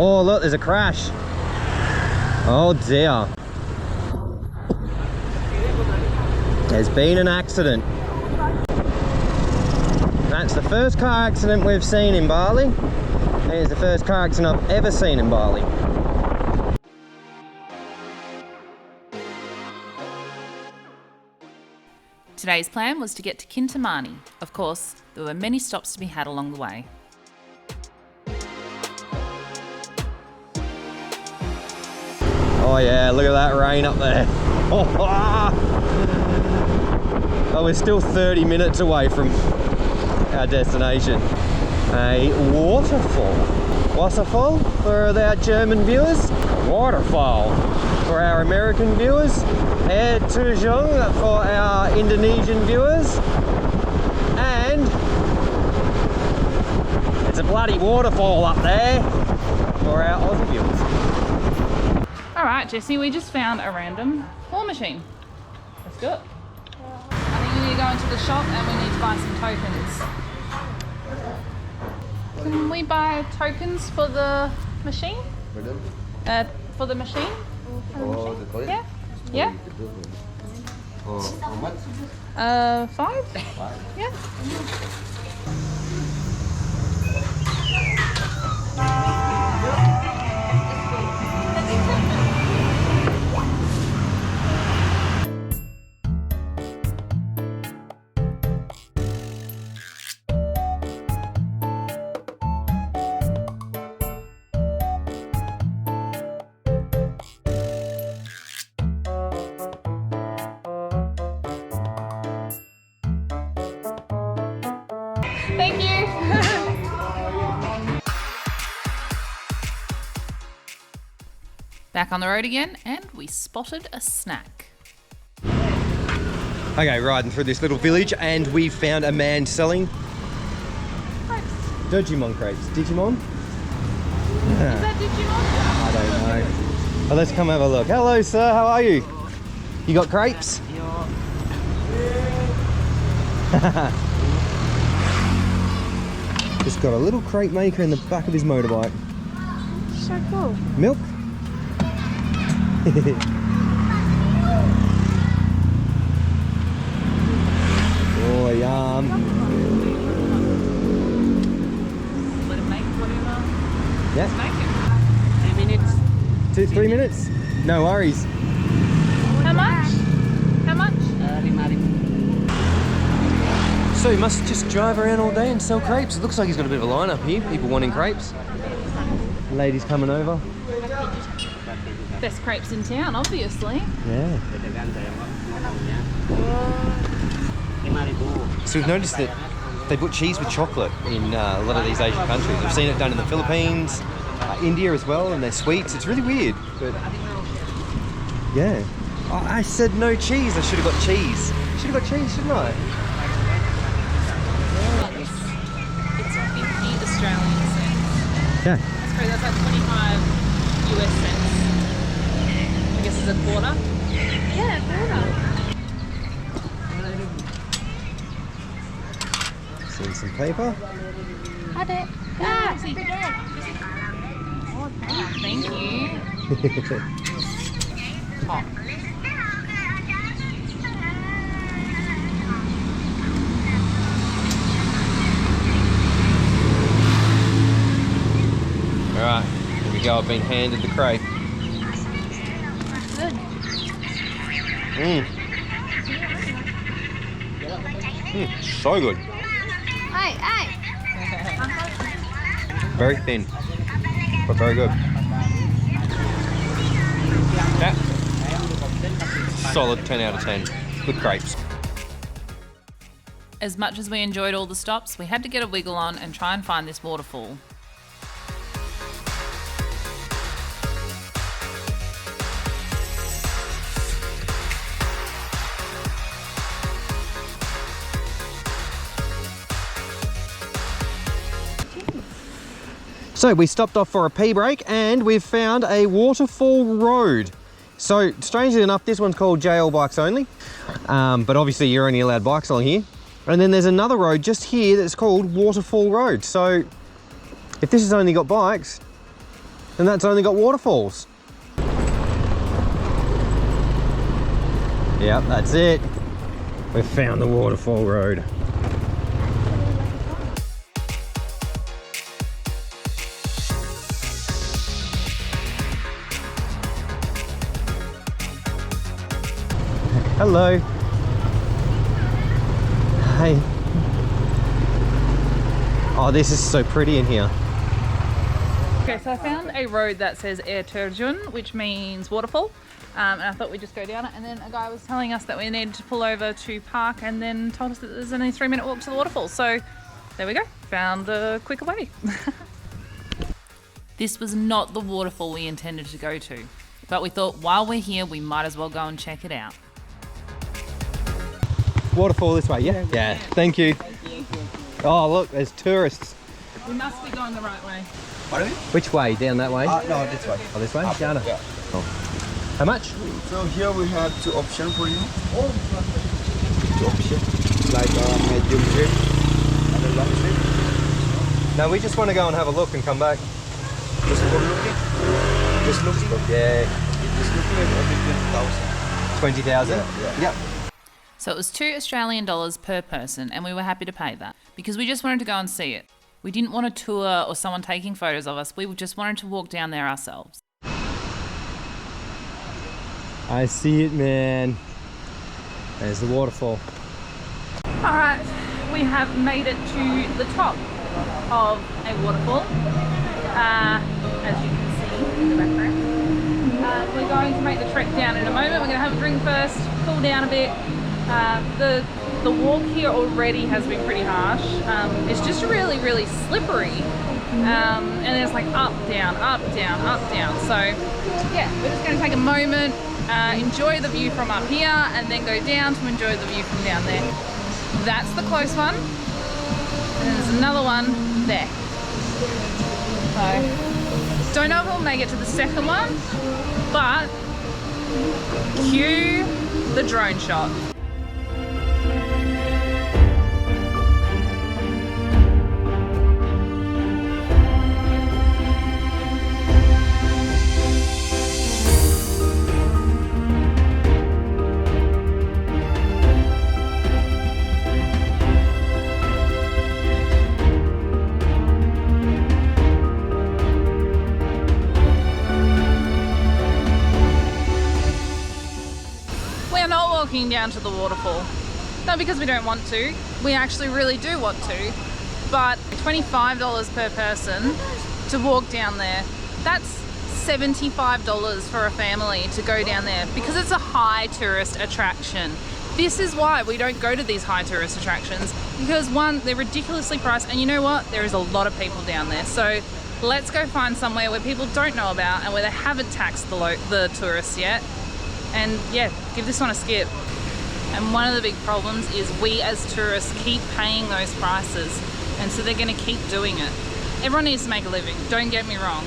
Oh look, there's a crash. Oh dear. There's been an accident. That's the first car accident we've seen in Bali. And it's the first car accident I've ever seen in Bali. Today's plan was to get to Kintamani. Of course, there were many stops to be had along the way. Oh yeah, look at that rain up there. Oh, we're still 30 minutes away from our destination. A waterfall. Waterfall for our German viewers. Waterfall for our American viewers. Air Terjun for our Indonesian viewers. And it's a bloody waterfall up there for our Aussie viewers. Alright Jesse, we just found a random claw machine. Let's do it. I think we need to go into the shop and we need to buy some tokens. Can we buy tokens for the machine? For the machine? Oh, the coin? Yeah? Yeah? Oh, how much? 5? Yeah. Thank you. Back on the road again, and we spotted a snack. Okay, riding through this little village and we found a man selling Crepes. Digimon crepes. Digimon? Is that Digimon? I don't know. Well, let's come have a look. Hello sir, how are you? You got crepes? Just got a little crepe maker in the back of his motorbike. So cool. Milk? Oh, yum. Let him make whatever. Yeah? Make it. 3 minutes. 3 minutes? No worries. How much? How much? 5,000. So he must just drive around all day and sell crepes. It looks like he's got a bit of a line up here. People wanting crepes. Ladies coming over. Best crepes in town, obviously. Yeah. So we've noticed that they put cheese with chocolate in a lot of these Asian countries. I've seen it done in the Philippines, India as well, and they're sweets. It's really weird, but yeah. Oh, I said no cheese. I should have got cheese. Should have got cheese, shouldn't I? It's 50 Australian cents. Yeah. That's great, that's like 25 US cents. I guess it's a quarter. Yeah, a quarter. See some paper. Thank you. Top. Alright, here we go. I've been handed the crepe. Good. So good. Very thin, but very good. Yeah. Solid 10 out of 10. Good crepes. As much as we enjoyed all the stops, we had to get a wiggle on and try and find this waterfall. So we stopped off for a pee break and we've found a waterfall road. So strangely enough, this one's called JL Bikes Only, but obviously you're only allowed bikes along here. And then there's another road just here that's called Waterfall Road. So if this has only got bikes, And that's only got waterfalls. Yep, that's it. We've found the waterfall road. Hello. Hey. Oh, this is so pretty in here. Okay, so I found a road that says Air Terjun, which means waterfall. And I thought we'd just go down it. And then a guy was telling us that we needed to pull over to park and then told us that there's only a 3-minute walk to the waterfall. So there we go. Found a quicker way. This was not the waterfall we intended to go to. But we thought while we're here, we might as well go and check it out. Waterfall this way, yeah? Yeah, thank you. Oh, look, there's tourists. We must be going the right way. Pardon? Which way? Down that way? No, this way. Oh, this way? Up, Down it. yeah. Oh. How much? So here we have 2 options for you. 2 options, like medium trip and a long trip. No, we just want to go and have a look and come back. Just for looking. Just looking. Yeah. Just looking at only 20,000. 20,000? Yeah. Yep. So it was $2 per person, and we were happy to pay that because we just wanted to go and see it. We didn't want a tour or someone taking photos of us. We just wanted to walk down there ourselves. I see it, man. There's the waterfall. All right, we have made it to the top of a waterfall, as you can see in the background. We're going to make the trek down in a moment. We're going to have a drink first, cool down a bit. The walk here already has been pretty harsh. It's just really, really slippery. And then it's like up, down, up, down, up, down. So yeah, we're just going to take a moment, enjoy the view from up here, and then go down to enjoy the view from down there. That's the close one. And there's another one there. So don't know if we'll make it to the second one, but cue the drone shot. Walking down to the waterfall. Not because we don't want to, we actually really do want to, but $25 per person to walk down there. That's $75 for a family to go down there because it's a high tourist attraction. This is why we don't go to these high tourist attractions, because one, they're ridiculously priced, and you know what? There is a lot of people down there. So let's go find somewhere where people don't know about and where they haven't taxed the tourists yet. And yeah, give this one a skip. And one of the big problems is we as tourists keep paying those prices, and so they're going to keep doing it. Everyone needs to make a living, don't get me wrong,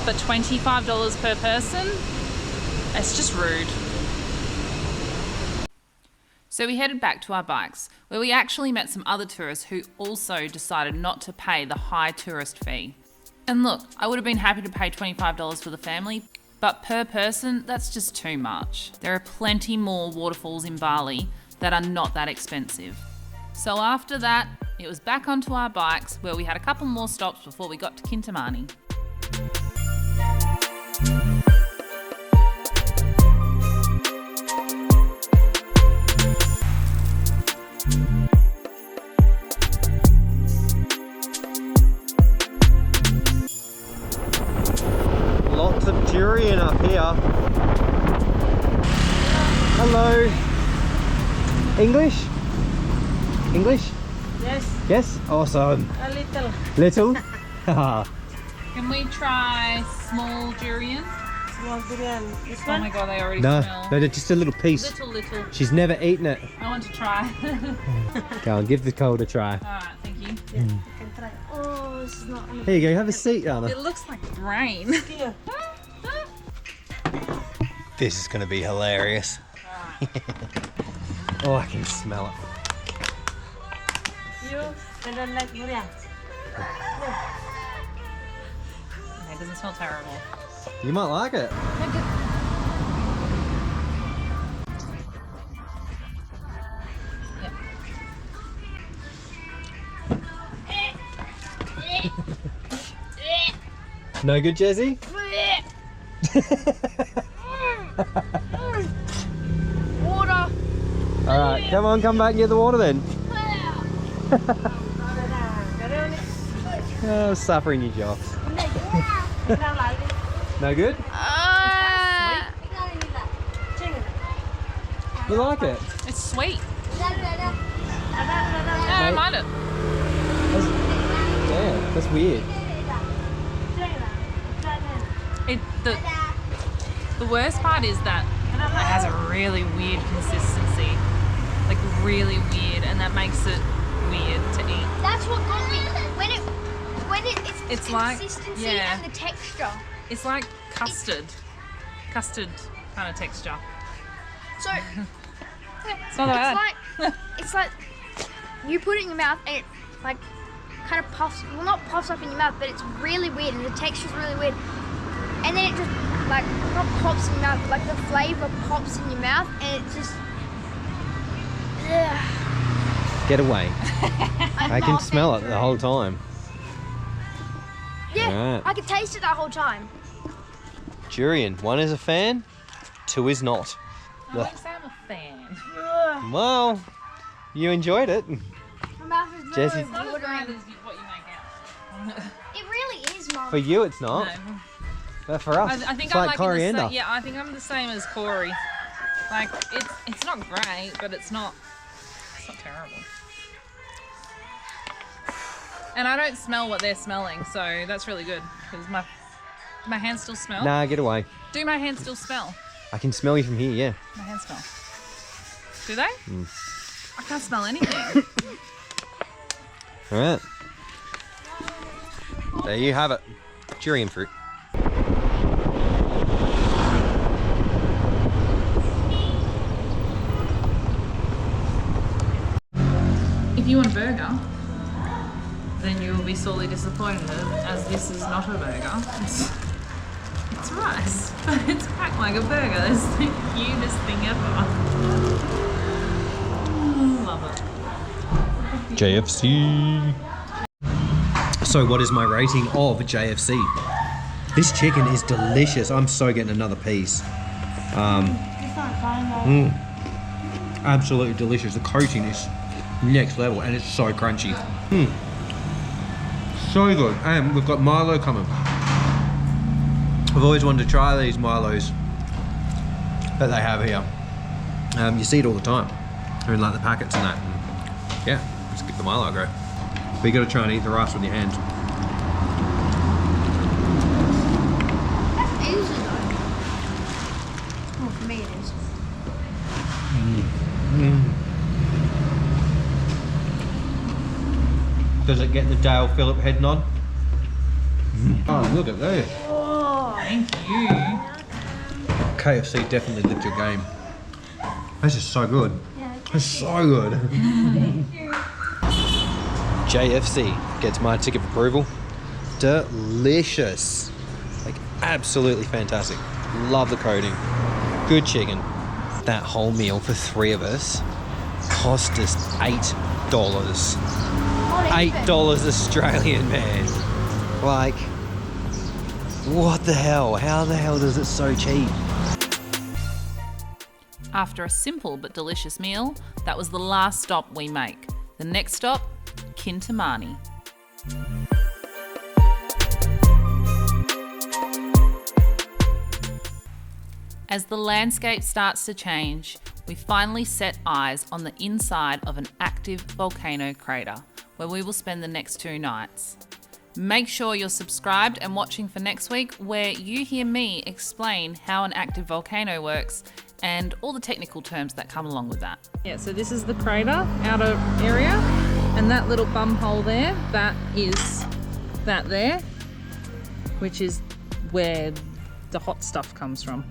but $25 per person, it's just rude. So we headed back to our bikes, where we actually met some other tourists who also decided not to pay the high tourist fee. And look, I would have been happy to pay $25 for the family, but per person, that's just too much. There are plenty more waterfalls in Bali that are not that expensive. So after that, it was back onto our bikes, where we had a couple more stops before we got to Kintamani. Lots of durian up here. Hello. English? English? Yes, Yes? Awesome. a little. Little? Can we try small durian? Small durian. This Oh one? my god, they already No, smell. no, just a little piece. Little. She's never eaten it. I want to try. Go on, give the cold a try. Alright, thank you. You can try. Oh, it's not Here you go, have a seat, Anna. It looks like rain. here. This is going to be hilarious. Oh, I can smell it. You don't like durian. I doesn't smell terrible. You might like it. No good, Jesse? Water. Alright, come on, come back and get the water then. Oh, suffering you jocks. No good? You like it? It's sweet. No, Mate. I don't mind it. Yeah, that's weird. The worst part is that it has a really weird consistency. Like really weird, and that makes it weird to eat. That's what got me. When it's the like, consistency yeah. and the texture. It's like custard kind of texture. So It's not that bad. it's like you put it in your mouth and it like kind of puffs. Well, not puffs up in your mouth, but it's really weird and the texture's really weird. And then it just like not pops in your mouth, but like the flavor pops in your mouth, and it's just. Ugh. Get away. I can smell it the whole time. Yeah, Alright. I could taste it that whole time. Durian, 1 is a fan, 2 is not. I won't say I'm a fan. Ugh. Well, you enjoyed it. My mouth is Jesse. literally Not as watering. bad as what you make out. It really is, Mum. For you, it's not. No. But for us, I think it's I'm like in the coriander. yeah, I think I'm the same as Corey. Like it's not great, but it's not terrible. And I don't smell what they're smelling, so that's really good because my hands still smell. Nah, get away. Do my hands still smell? I can smell you from here, yeah. My hands smell. Do they? I can't smell anything. Alright. There you have it. Durian fruit. If you want a burger, then you will be sorely disappointed, as this is not a burger. It's rice, but it's packed like a burger. It's the cutest thing ever. Love it. JFC. So what is my rating of JFC? This chicken is delicious. I'm so getting another piece. Absolutely delicious. The coating is next level and it's so crunchy. So good. And we've got Milo coming. I've always wanted to try these Milos that they have here. You see it all the time. They're in like the packets and that. And yeah, let's give the Milo a go. But you got to try and eat the rice with your hands. That's easy though. Well, for me it is. Does it get the Dale Phillip head nod? Oh, look at this. Thank you. KFC definitely lived your game. This is so good. Yeah. It's so good. JFC gets my ticket of approval. Delicious. Like absolutely fantastic. Love the coating. Good chicken. That whole meal for 3 of us cost us $8. $8 Australian, man. Like, what the hell? How the hell is it so cheap? After a simple but delicious meal, that was the last stop we make. The next stop, Kintamani. As the landscape starts to change, we finally set eyes on the inside of an active volcano crater, where we will spend the next 2 nights. Make sure you're subscribed and watching for next week, where you hear me explain how an active volcano works and all the technical terms that come along with that. Yeah, so this is the crater outer area, and that little bum hole there, that is that there, which is where the hot stuff comes from.